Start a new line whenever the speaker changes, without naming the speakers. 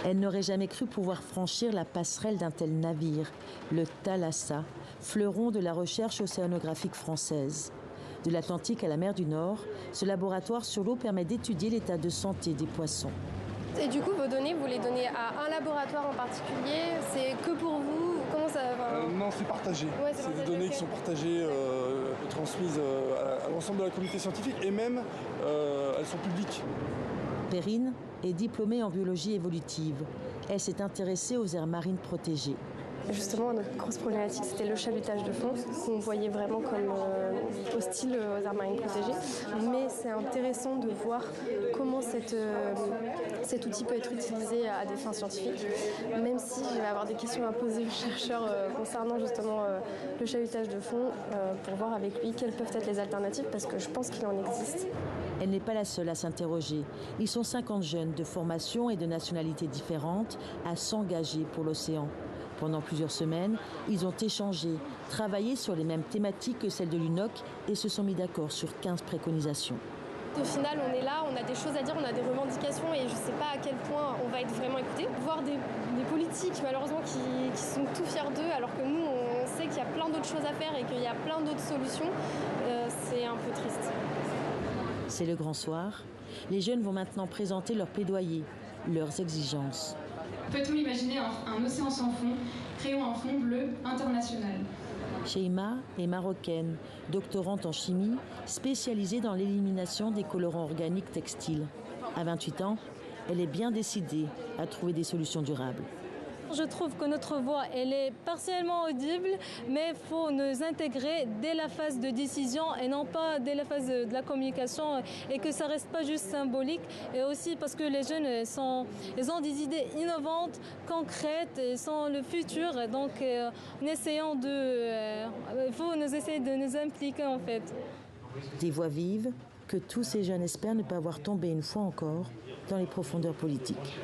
Elle n'aurait jamais cru pouvoir franchir la passerelle d'un tel navire, le Thalassa, fleuron de la recherche océanographique française. De l'Atlantique à la mer du Nord, ce laboratoire sur l'eau permet d'étudier l'état de santé des poissons.
Et du coup, vos données, vous les donnez à un laboratoire en particulier? C'est que pour vous? Comment ça va?
Non, c'est partagé.
Ouais,
c'est des données qui sont partagées, transmises à l'ensemble de la communauté scientifique et même elles sont publiques.
Perrine est diplômée en biologie évolutive. Elle s'est intéressée aux aires marines protégées.
Justement, notre grosse problématique, c'était le chalutage de fond, qu'on voyait vraiment comme hostile aux aires marines protégées. Mais c'est intéressant de voir comment cet outil peut être utilisé à des fins scientifiques, même si je vais avoir des questions à poser aux chercheurs concernant justement le chalutage de fond, pour voir avec lui quelles peuvent être les alternatives, parce que je pense qu'il en existe.
Elle n'est pas la seule à s'interroger. Ils sont 50 jeunes de formations et de nationalités différentes à s'engager pour l'océan. Pendant plusieurs semaines, ils ont échangé, travaillé sur les mêmes thématiques que celles de l'UNOC et se sont mis d'accord sur 15 préconisations.
Au final, on est là, on a des choses à dire, on a des revendications et je ne sais pas à quel point on va être vraiment écouté. Voir des politiques, malheureusement, qui sont tout fiers d'eux, alors que nous, on sait qu'il y a plein d'autres choses à faire et qu'il y a plein d'autres solutions, c'est un peu triste.
C'est le grand soir. Les jeunes vont maintenant présenter leurs plaidoyers, leurs exigences.
Peut-on imaginer un océan sans fond, créons un fond bleu international?
Sheima est marocaine, doctorante en chimie, spécialisée dans l'élimination des colorants organiques textiles. À 28 ans, elle est bien décidée à trouver des solutions durables.
Je trouve que notre voix, elle est partiellement audible, mais il faut nous intégrer dès la phase de décision et non pas dès la phase de la communication, et que ça ne reste pas juste symbolique. Et aussi parce que les jeunes, ils ont des idées innovantes, concrètes, ils sont le futur. Donc, il faut nous essayer de nous impliquer en fait.
Des voix vives que tous ces jeunes espèrent ne pas voir tomber une fois encore dans les profondeurs politiques.